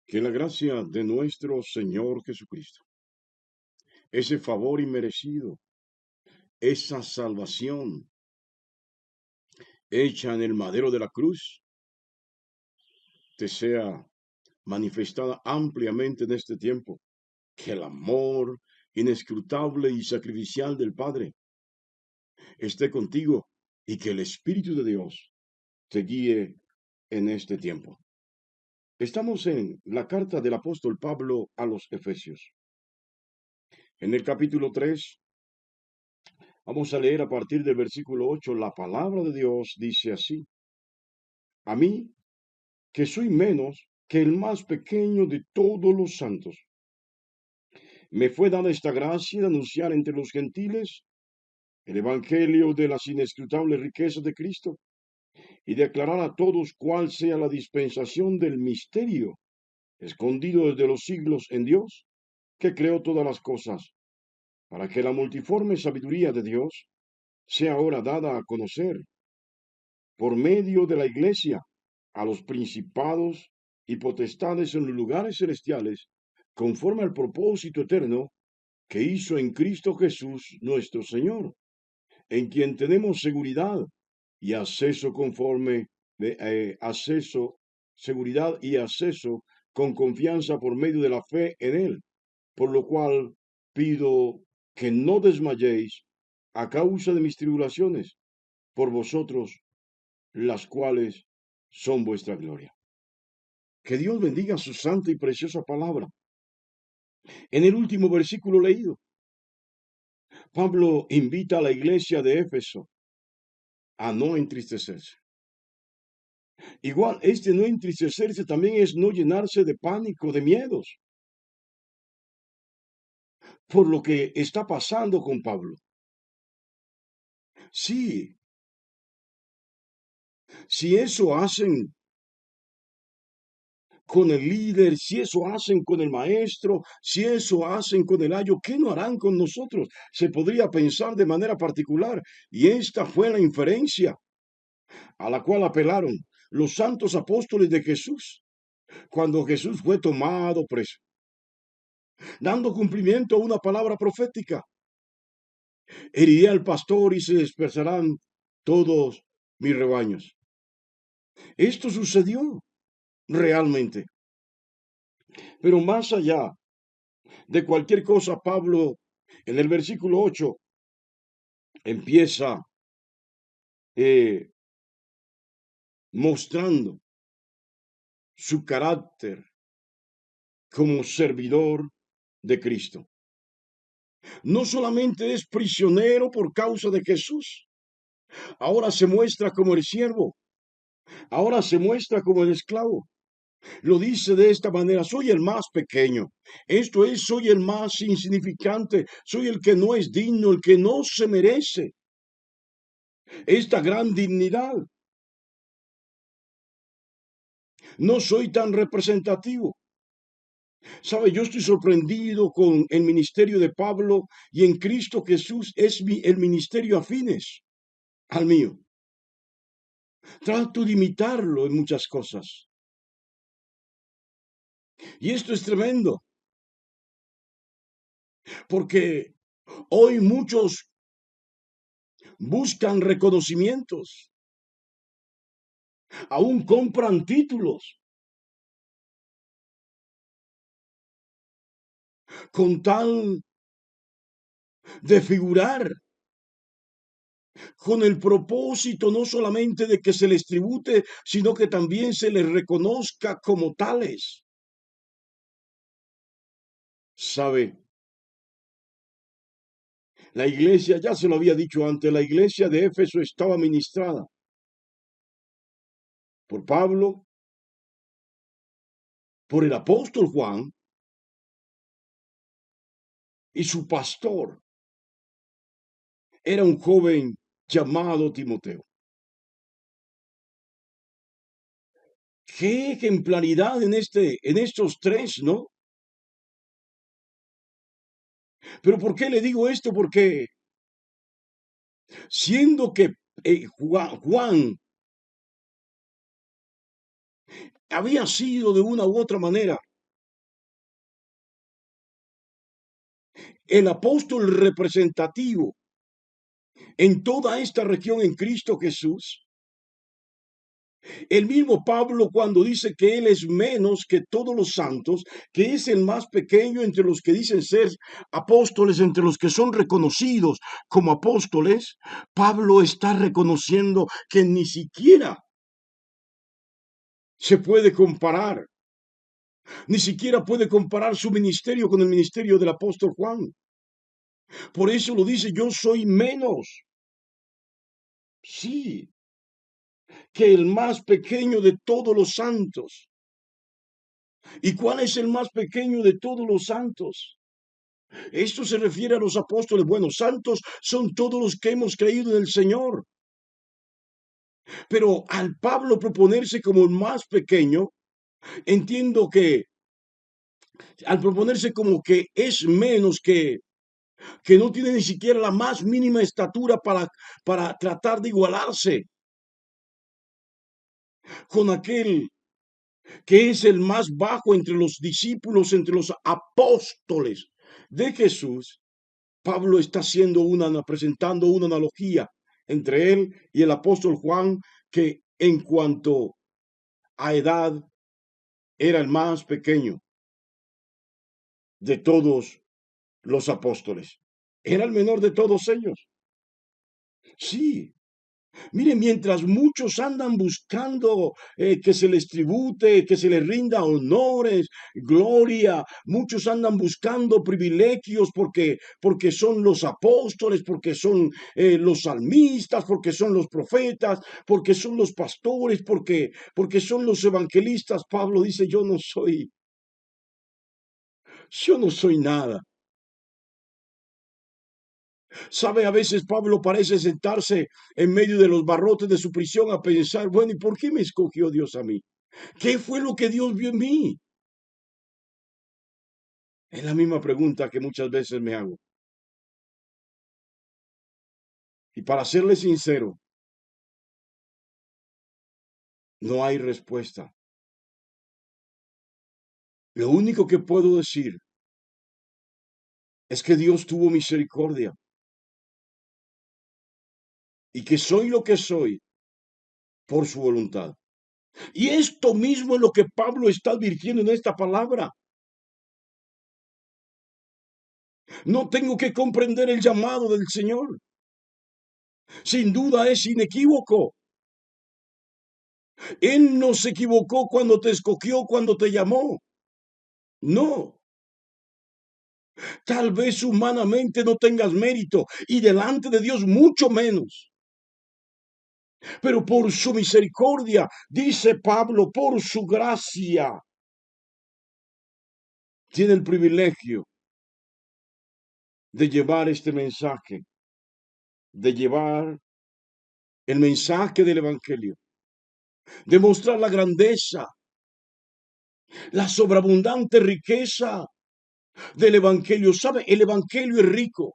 Que la gracia de nuestro Señor Jesucristo, ese favor inmerecido, esa salvación hecha en el madero de la cruz, te sea manifestada ampliamente en este tiempo. Que el amor inescrutable y sacrificial del Padre esté contigo y que el Espíritu de Dios te guíe en este tiempo. Estamos en la carta del apóstol Pablo a los Efesios. En el capítulo 3. Vamos a leer a partir del versículo 8. La palabra de Dios dice así: A mí, que soy menos que el más pequeño de todos los santos, me fue dada esta gracia de anunciar entre los gentiles el evangelio de las inescrutables riquezas de Cristo y de aclarar a todos cuál sea la dispensación del misterio escondido desde los siglos en Dios, que creó todas las cosas, para que la multiforme sabiduría de Dios sea ahora dada a conocer por medio de la Iglesia a los principados y potestades en los lugares celestiales, conforme al propósito eterno que hizo en Cristo Jesús nuestro Señor, en quien tenemos seguridad y acceso seguridad y acceso con confianza por medio de la fe en Él, por lo cual pido que no desmayéis a causa de mis tribulaciones por vosotros, las cuales son vuestra gloria. Que Dios bendiga su santa y preciosa palabra. En el último versículo leído, Pablo invita a la iglesia de Éfeso a no entristecerse. Igual, este no entristecerse también es no llenarse de pánico, de miedos, por lo que está pasando con Pablo. Sí, si eso hacen con el líder, si eso hacen con el maestro, si eso hacen con el ayo, ¿qué no harán con nosotros? Se podría pensar de manera particular, y esta fue la inferencia a la cual apelaron los santos apóstoles de Jesús cuando Jesús fue tomado preso, dando cumplimiento a una palabra profética. Heriré al pastor y se dispersarán todos mis rebaños. Esto sucedió realmente. Pero más allá de cualquier cosa, Pablo en el versículo 8 empieza eh, mostrando su carácter como servidor de Cristo. No solamente es prisionero por causa de Jesús, ahora se muestra como el siervo, ahora se muestra como el esclavo. Lo dice de esta manera: soy el más pequeño. Esto es, soy el más insignificante, soy el que no es digno, el que no se merece esta gran dignidad. No soy tan representativo. Sabe, yo estoy sorprendido con el ministerio de Pablo, y en Cristo Jesús es el ministerio afines al mío. Trato de imitarlo en muchas cosas. Y esto es tremendo, porque hoy muchos buscan reconocimientos, aún compran títulos con tal de figurar, con el propósito no solamente de que se les tribute, sino que también se les reconozca como tales. ¿Sabe? La iglesia, ya se lo había dicho antes, la iglesia de Éfeso estaba ministrada por Pablo, por el apóstol Juan y su pastor. Era un joven llamado Timoteo. Qué ejemplaridad en estos tres, ¿no? Pero ¿por qué le digo esto? Porque siendo que Juan había sido de una u otra manera el apóstol representativo en toda esta región en Cristo Jesús. El mismo Pablo cuando dice que él es menos que todos los santos, que es el más pequeño entre los que dicen ser apóstoles, entre los que son reconocidos como apóstoles, Pablo está reconociendo que ni siquiera se puede comparar, ni siquiera puede comparar su ministerio con el ministerio del apóstol Juan. Por eso lo dice, yo soy menos, sí, que el más pequeño de todos los santos. ¿Y cuál es el más pequeño de todos los santos? Esto se refiere a los apóstoles. Bueno, santos son todos los que hemos creído en el Señor. Pero al Pablo proponerse como el más pequeño, entiendo que al proponerse como que es menos que no tiene ni siquiera la más mínima estatura para tratar de igualarse con aquel que es el más bajo entre los discípulos, entre los apóstoles de Jesús. Pablo está presentando una analogía entre él y el apóstol Juan, que en cuanto a edad era el más pequeño de todos los apóstoles. Era el menor de todos ellos. Sí, mire, mientras muchos andan buscando que se les tribute, que se les rinda honores, gloria, muchos andan buscando privilegios porque son los apóstoles, porque son los salmistas, porque son los profetas, porque son los pastores, porque son los evangelistas. Pablo dice, yo no soy nada. Sabe, a veces Pablo parece sentarse en medio de los barrotes de su prisión a pensar, bueno, ¿y por qué me escogió Dios a mí? ¿Qué fue lo que Dios vio en mí? Es la misma pregunta que muchas veces me hago. Y para serle sincero, no hay respuesta. Lo único que puedo decir es que Dios tuvo misericordia y que soy lo que soy por su voluntad. Y esto mismo es lo que Pablo está advirtiendo en esta palabra. No tengo que comprender el llamado del Señor. Sin duda es inequívoco. Él no se equivocó cuando te escogió, cuando te llamó. No, tal vez humanamente no tengas mérito y delante de Dios mucho menos. Pero por su misericordia, dice Pablo, por su gracia, tiene el privilegio de llevar este mensaje, de llevar el mensaje del Evangelio, de mostrar la grandeza, la sobreabundante riqueza del Evangelio. ¿Sabe? El Evangelio es rico.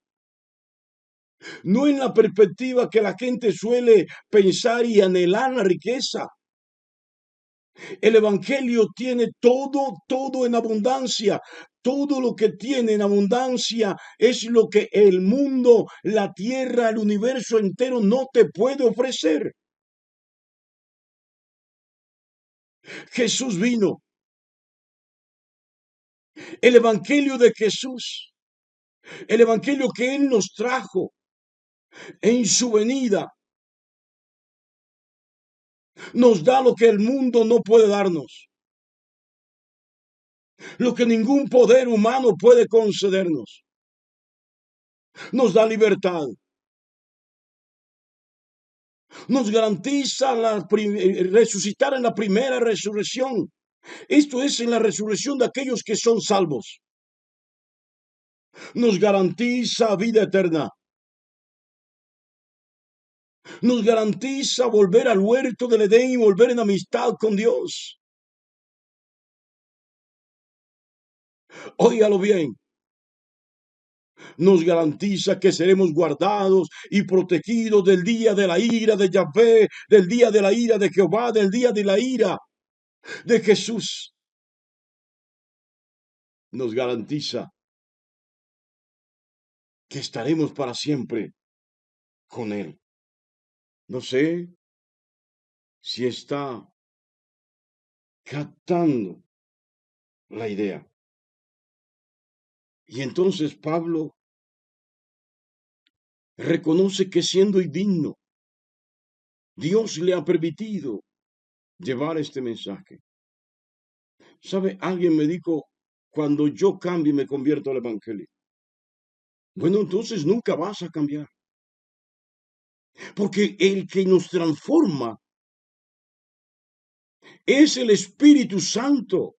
No en la perspectiva que la gente suele pensar y anhelar la riqueza. El Evangelio tiene todo, todo en abundancia. Todo lo que tiene en abundancia es lo que el mundo, la tierra, el universo entero no te puede ofrecer. Jesús vino. El Evangelio de Jesús, el Evangelio que Él nos trajo en su venida, nos da lo que el mundo no puede darnos, lo que ningún poder humano puede concedernos. Nos da libertad, nos garantiza resucitar en la primera resurrección. Esto es en la resurrección de aquellos que son salvos. Nos garantiza vida eterna. Nos garantiza volver al huerto del Edén y volver en amistad con Dios. Óigalo bien. Nos garantiza que seremos guardados y protegidos del día de la ira de Yahvé, del día de la ira de Jehová, del día de la ira de Jesús. Nos garantiza que estaremos para siempre con Él. No sé si está captando la idea. Y entonces Pablo reconoce que siendo indigno, Dios le ha permitido llevar este mensaje. ¿Sabe? Alguien me dijo, cuando yo cambie me convierto al Evangelio. Bueno, entonces nunca vas a cambiar. Porque el que nos transforma es el Espíritu Santo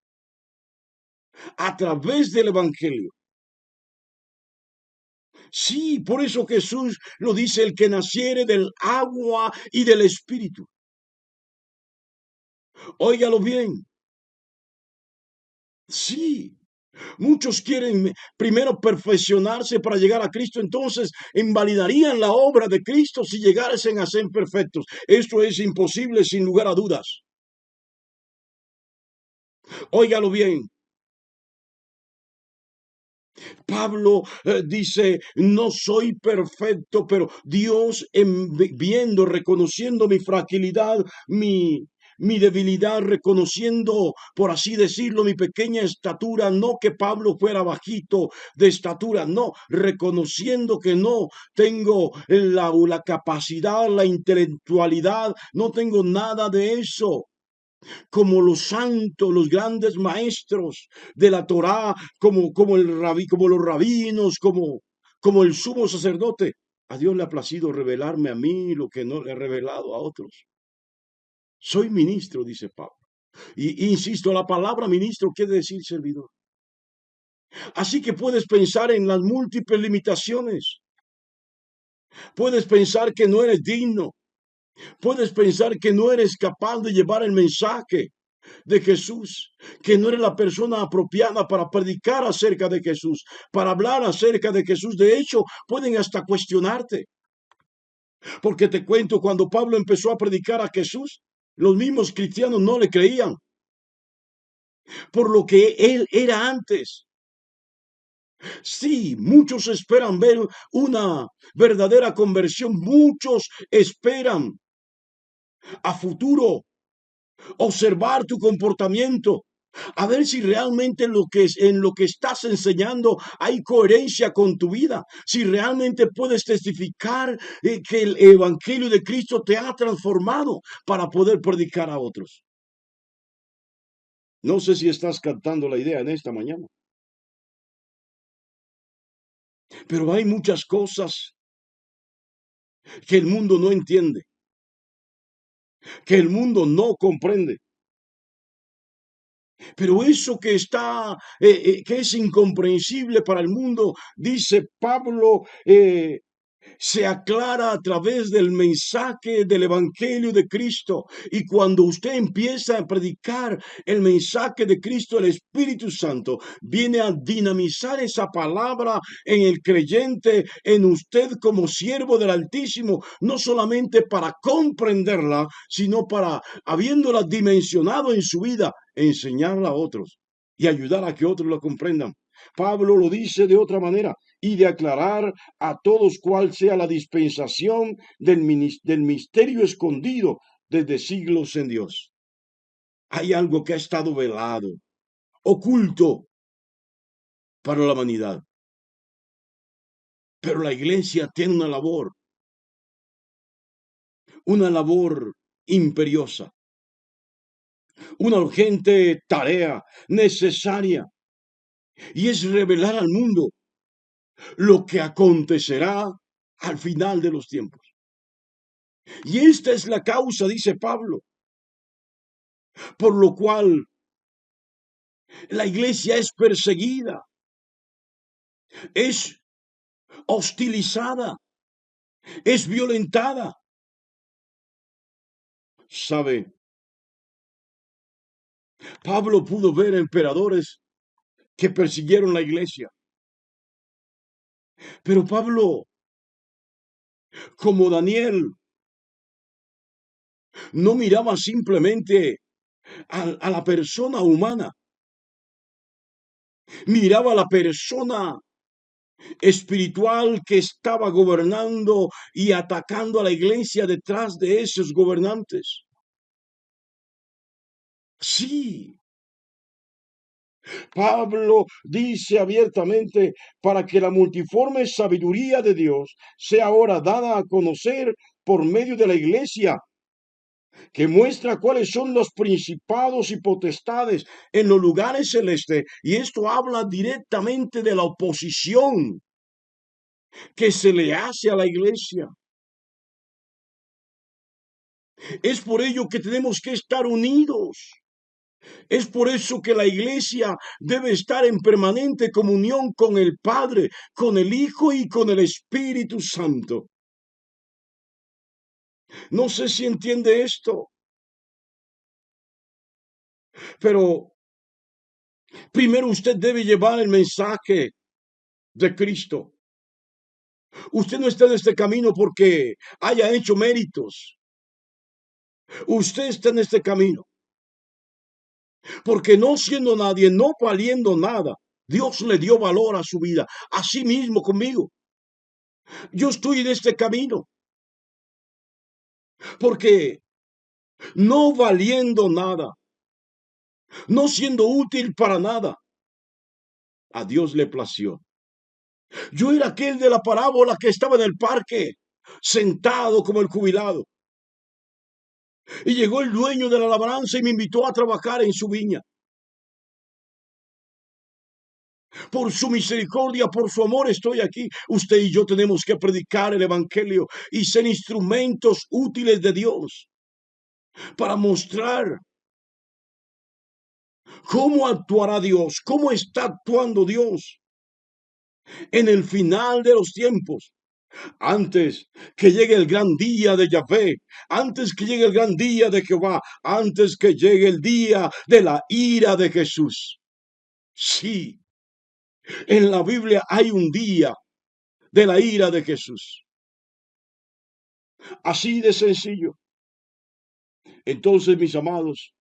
a través del Evangelio. Sí, por eso Jesús lo dice, el que naciere del agua y del Espíritu. Óigalo bien. Sí, muchos quieren primero perfeccionarse para llegar a Cristo, entonces invalidarían la obra de Cristo si llegasen a ser perfectos. Esto es imposible sin lugar a dudas. Óigalo bien. Pablo dice, no soy perfecto, pero Dios viendo, reconociendo mi fragilidad, mi debilidad, reconociendo, por así decirlo, mi pequeña estatura, no que Pablo fuera bajito de estatura, no, reconociendo que no tengo la capacidad, la intelectualidad, no tengo nada de eso como los santos, los grandes maestros de la Torá, como los rabinos, como el sumo sacerdote. A Dios le ha placido revelarme a mí lo que no le ha revelado a otros. Soy ministro, dice Pablo. Y insisto, la palabra ministro quiere decir servidor. Así que puedes pensar en las múltiples limitaciones. Puedes pensar que no eres digno. Puedes pensar que no eres capaz de llevar el mensaje de Jesús, que no eres la persona apropiada para predicar acerca de Jesús, para hablar acerca de Jesús. De hecho, pueden hasta cuestionarte. Porque te cuento, cuando Pablo empezó a predicar a Jesús, los mismos cristianos no le creían por lo que él era antes. Sí, muchos esperan ver una verdadera conversión, muchos esperan a futuro observar tu comportamiento, a ver si realmente en lo que estás enseñando hay coherencia con tu vida, si realmente puedes testificar que el Evangelio de Cristo te ha transformado para poder predicar a otros. No sé si estás captando la idea en esta mañana, pero hay muchas cosas que el mundo no entiende, que el mundo no comprende. Pero eso que está, que es incomprensible para el mundo, dice Pablo, se aclara a través del mensaje del Evangelio de Cristo. Y cuando usted empieza a predicar el mensaje de Cristo, el Espíritu Santo viene a dinamizar esa palabra en el creyente, en usted como siervo del Altísimo, no solamente para comprenderla, sino para, habiéndola dimensionado en su vida, enseñarla a otros y ayudar a que otros la comprendan. Pablo lo dice de otra manera, y de aclarar a todos cuál sea la dispensación del misterio escondido desde siglos en Dios. Hay algo que ha estado velado, oculto para la humanidad, pero la iglesia tiene una labor imperiosa, una urgente tarea necesaria, y es revelar al mundo lo que acontecerá al final de los tiempos. Y esta es la causa, dice Pablo, por lo cual la iglesia es perseguida, es hostilizada, es violentada. ¿Sabe? Pablo pudo ver emperadores que persiguieron la iglesia, pero Pablo, como Daniel, no miraba simplemente a la persona humana, miraba a la persona espiritual que estaba gobernando y atacando a la iglesia detrás de esos gobernantes. Sí, Pablo dice abiertamente, para que la multiforme sabiduría de Dios sea ahora dada a conocer por medio de la iglesia, que muestra cuáles son los principados y potestades en los lugares celestes. Y esto habla directamente de la oposición que se le hace a la iglesia. Es por ello que tenemos que estar unidos. Es por eso que la iglesia debe estar en permanente comunión con el Padre, con el Hijo y con el Espíritu Santo. No sé si entiende esto, pero primero usted debe llevar el mensaje de Cristo. Usted no está en este camino porque haya hecho méritos. Usted está en este camino porque no siendo nadie, no valiendo nada, Dios le dio valor a su vida. Así mismo conmigo. Yo estoy en este camino porque no valiendo nada, no siendo útil para nada, a Dios le plació. Yo era aquel de la parábola que estaba en el parque, sentado como el jubilado. Y llegó el dueño de la labranza y me invitó a trabajar en su viña. Por su misericordia, por su amor estoy aquí. Usted y yo tenemos que predicar el evangelio y ser instrumentos útiles de Dios para mostrar cómo actuará Dios, cómo está actuando Dios en el final de los tiempos. Antes que llegue el gran día de Yahvé, antes que llegue el gran día de Jehová, antes que llegue el día de la ira de Jesús. Sí, en la Biblia hay un día de la ira de Jesús. Así de sencillo. Entonces, mis amados,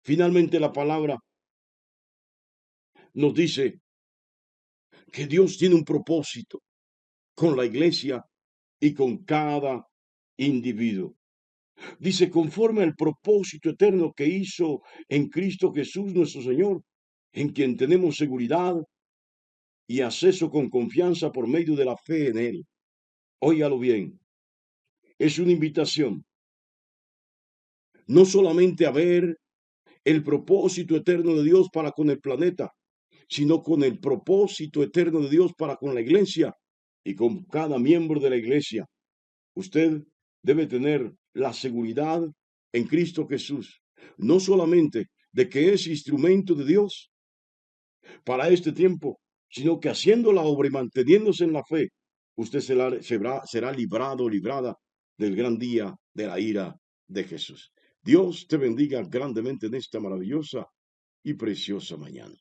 finalmente la palabra nos dice que Dios tiene un propósito con la iglesia y con cada individuo. Dice, conforme al propósito eterno que hizo en Cristo Jesús nuestro Señor, en quien tenemos seguridad y acceso con confianza por medio de la fe en Él. Óigalo bien, es una invitación no solamente a ver el propósito eterno de Dios para con el planeta, sino con el propósito eterno de Dios para con la iglesia y con cada miembro de la iglesia. Usted debe tener la seguridad en Cristo Jesús, no solamente de que es instrumento de Dios para este tiempo, sino que haciendo la obra y manteniéndose en la fe, usted será librado, librada del gran día de la ira de Jesús. Dios te bendiga grandemente en esta maravillosa y preciosa mañana.